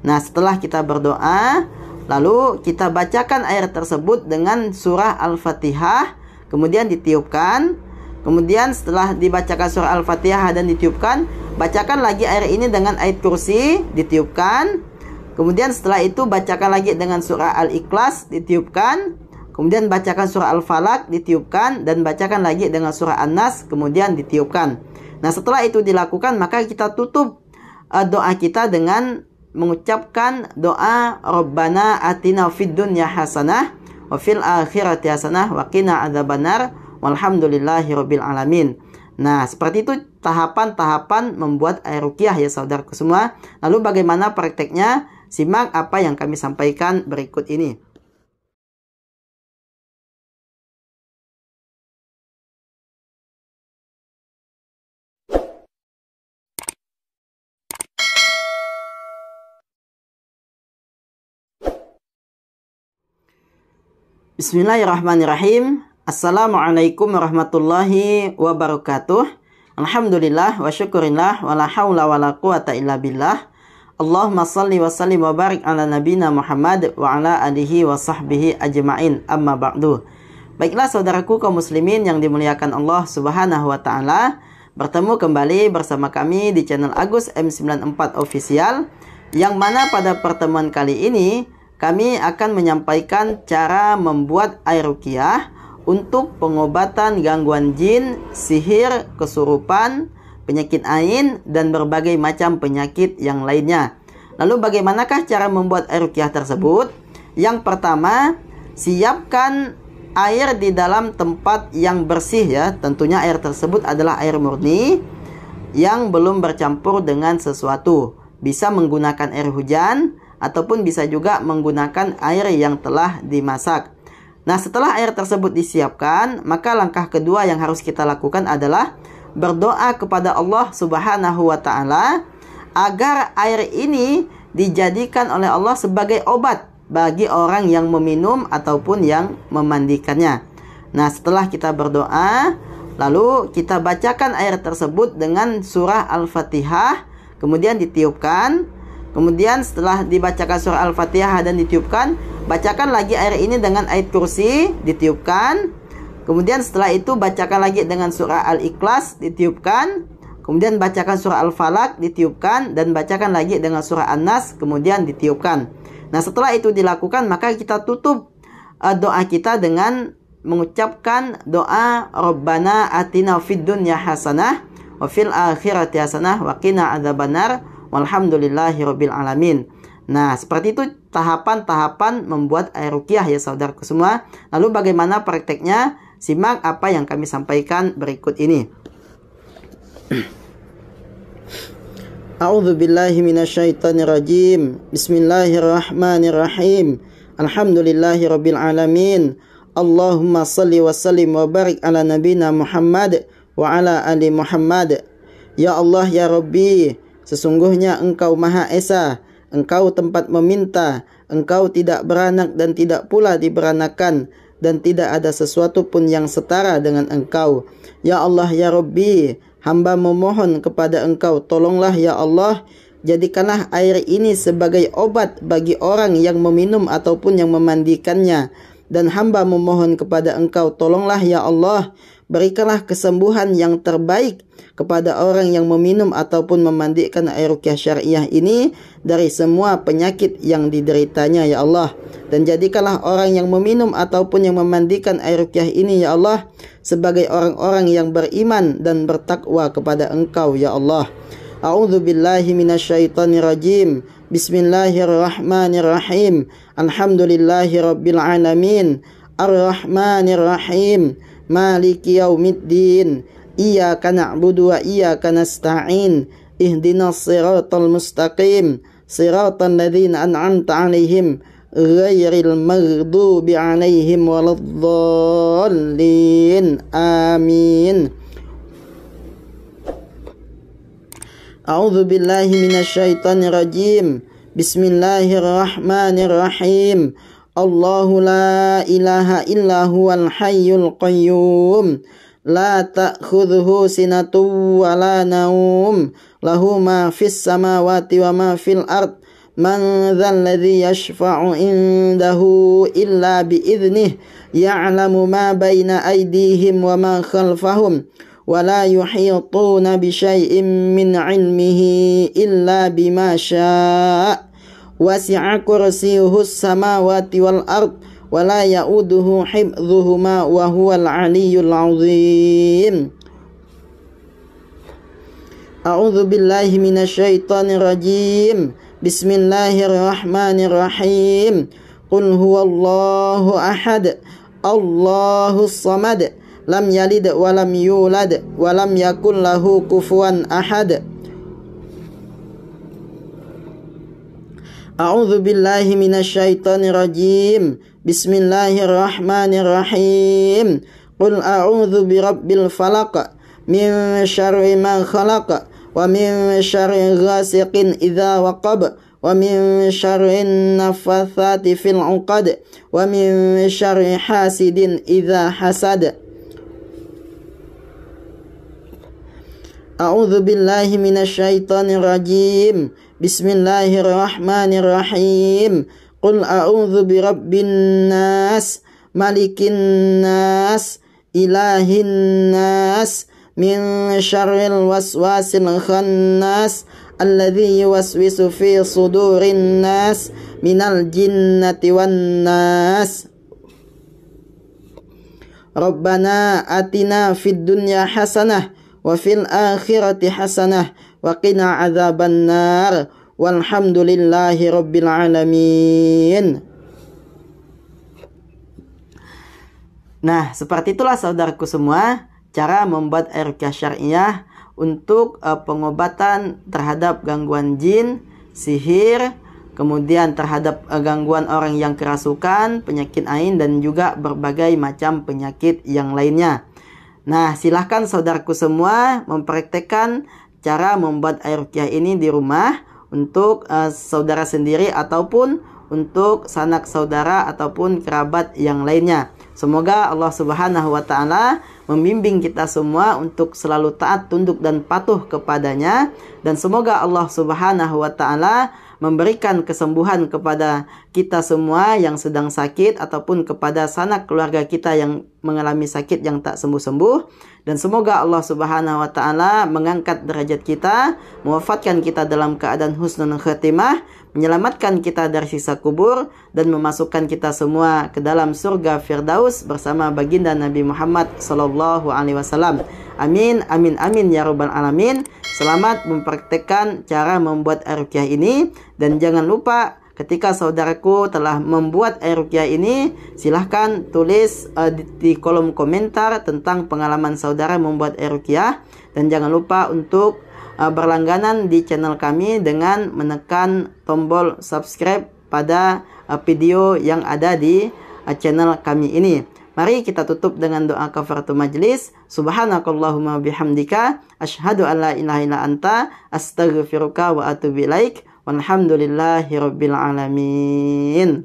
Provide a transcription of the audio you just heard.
Nah, setelah kita berdoa, lalu kita bacakan air tersebut dengan surah Al-Fatihah, kemudian ditiupkan. Kemudian setelah dibacakan surah Al-Fatihah dan ditiupkan, bacakan lagi air ini dengan ayat kursi, ditiupkan. Kemudian setelah itu bacakan lagi dengan surah Al-Ikhlas, ditiupkan. Kemudian bacakan surah Al-Falaq, ditiupkan. Dan bacakan lagi dengan surah An-Nas, kemudian ditiupkan. Nah, setelah itu dilakukan, maka kita tutup doa kita dengan mengucapkan doa Rabbana atina fid dunya hasanah wa fil akhirati hasanah wa qina adzabannar walhamdulillahirabbil alamin. Nah, seperti itu tahapan-tahapan membuat air ruqyah ya saudaraku semua. Lalu bagaimana prakteknya? Simak apa yang kami sampaikan berikut ini. Bismillahirrahmanirrahim. Assalamualaikum warahmatullahi wabarakatuh. Alhamdulillah wa syukurillah wa la hawla wa la quwata illa billah. Allahumma salli wa sallim wa barik ala nabina Muhammad wa ala alihi wa sahbihi ajma'in, amma ba'du. Baiklah saudaraku kaum muslimin yang dimuliakan Allah subhanahu wa ta'ala, bertemu kembali bersama kami di channel Agus M94 Official, yang mana pada pertemuan kali ini kami akan menyampaikan cara membuat air ruqyah untuk pengobatan gangguan jin, sihir, kesurupan, penyakit ain, dan berbagai macam penyakit yang lainnya. Lalu bagaimanakah cara membuat air ruqyah tersebut? Yang pertama, siapkan air di dalam tempat yang bersih ya. Tentunya air tersebut adalah air murni yang belum bercampur dengan sesuatu. Bisa menggunakan air hujan ataupun bisa juga menggunakan air yang telah dimasak. Nah, setelah air tersebut disiapkan, maka langkah kedua yang harus kita lakukan adalah berdoa kepada Allah Subhanahu wa ta'ala agar air ini dijadikan oleh Allah sebagai obat bagi orang yang meminum ataupun yang memandikannya. Nah, setelah kita berdoa, lalu kita bacakan air tersebut dengan surah Al-Fatihah, kemudian ditiupkan. Kemudian setelah dibacakan surah Al-Fatihah dan ditiupkan, bacakan lagi air ini dengan ayat kursi, ditiupkan. Kemudian setelah itu bacakan lagi dengan surah Al-Ikhlas, ditiupkan. Kemudian bacakan surah Al-Falaq, ditiupkan. Dan bacakan lagi dengan surah An-Nas, kemudian ditiupkan. Nah, setelah itu dilakukan, maka kita tutup doa kita dengan mengucapkan doa Rabbana atina fid dunya hasanah wa fil akhirati hasanah wa qina adzabannar walhamdulillahirabbil alamin. Nah, seperti itu tahapan-tahapan membuat air ruqyah ya saudaraku semua. Lalu bagaimana prakteknya? Simak apa yang kami sampaikan berikut ini. A'udzu billahi minasyaitonir rajim. Bismillahirrahmanirrahim. Alhamdulillahirabbil alamin. Allahumma shalli wa sallim wa barik ala nabina Muhammad wa ala ali Muhammad. Ya Allah ya Rabbi, sesungguhnya Engkau Maha Esa, Engkau tempat meminta, Engkau tidak beranak dan tidak pula diberanakan, dan tidak ada sesuatu pun yang setara dengan Engkau. Ya Allah ya Rabbi, hamba memohon kepada Engkau, tolonglah ya Allah, jadikanlah air ini sebagai obat bagi orang yang meminum ataupun yang memandikannya. Dan hamba memohon kepada Engkau, tolonglah ya Allah, berikanlah kesembuhan yang terbaik kepada orang yang meminum ataupun memandikan air ruqyah syariah ini dari semua penyakit yang dideritanya ya Allah. Dan jadikanlah orang yang meminum ataupun yang memandikan air ruqyah ini ya Allah sebagai orang-orang yang beriman dan bertakwa kepada Engkau ya Allah. A'udzu billahi minasyaitonir rajim. Bismillahirrahmanirrahim. Alhamdulillahirabbil alamin. Arrahmanir rahim. Maliki yaumiddin. Iyyaka na'budu wa iyyaka nasta'in. Ihdinas siratal mustaqim. Siratal ladzina an'amta 'alaihim ghairil maghdubi 'alaihim waladdallin. Amin. A'udzu billahi minasyaitonir rajim. Bismillahirrahmanirrahim. Allahu la ilaha illa huwal hayyul qayyum. La ta'khudhuhu sinatun wa la naum. Lahu ma fis samawati wa ma fil ard. من ذا الذي يشفع عنده إلا بإذنه يعلم ما بين أيديهم وما خلفهم ولا يحيطون بشيء من علمه إلا بما شاء وسع كرسيه السماوات والأرض ولا يؤوده حفظهما وهو العلي العظيم. أعوذ بالله من الشيطان الرجيم. بسم الله الرحمن الرحيم. قل هو الله أحد الله الصمد لم يلد ولم يولد ولم يكن له كفوا أحد. أعوذ بالله من الشيطان الرجيم. بسم الله الرحمن الرحيم. قل أعوذ برب الفلق من شر ما خلق ومن شر غاسق إذا وقب ومن شر النفاثات في العقد ومن شر حاسد إذا حسد. أعوذ بالله من الشيطان الرجيم. بسم الله الرحمن الرحيم. قل أعوذ برب الناس ملك الناس إله الناس من شر الوسواس الخناس الذي يوسوس في صدور الناس من الجنة والناس. ربنا آتنا في الدنيا حسنة وفي الآخرة حسنة وقنا عذاب النار والحمد لله رب العالمين. Nah, seperti itulah saudaraku semua cara membuat ruqyah syariah untuk pengobatan terhadap gangguan jin, sihir, kemudian terhadap gangguan orang yang kerasukan, penyakit ain, dan juga berbagai macam penyakit yang lainnya. Nah, silahkan saudaraku semua mempraktekkan cara membuat ruqyah ini di rumah untuk saudara sendiri ataupun untuk sanak saudara ataupun kerabat yang lainnya. Semoga Allah Subhanahu wa Ta'ala membimbing kita semua untuk selalu taat, tunduk, dan patuh kepadanya. Dan semoga Allah Subhanahu wa Ta'ala memberikan kesembuhan kepada kita semua yang sedang sakit ataupun kepada sanak keluarga kita yang mengalami sakit yang tak sembuh-sembuh. Dan semoga Allah Subhanahu wa Ta'ala mengangkat derajat kita, mewafatkan kita dalam keadaan husnul khatimah, menyelamatkan kita dari siksa kubur, dan memasukkan kita semua ke dalam surga Firdaus bersama baginda Nabi Muhammad sallallahu alaihi wasallam. Amin, amin, amin ya rabbal alamin. Selamat mempraktekkan cara membuat ruqyah ini, dan jangan lupa ketika saudaraku telah membuat ruqyah ini, silahkan tulis di kolom komentar tentang pengalaman saudara membuat ruqyah, dan jangan lupa untuk berlangganan di channel kami dengan menekan tombol subscribe pada video yang ada di channel kami ini. Mari kita tutup dengan doa kafaratul majlis. Subhanakallahumma bihamdika asyhadu an la ilaha illa anta astaghfiruka wa atubu ilaik. Walhamdulillahi rabbil alamin.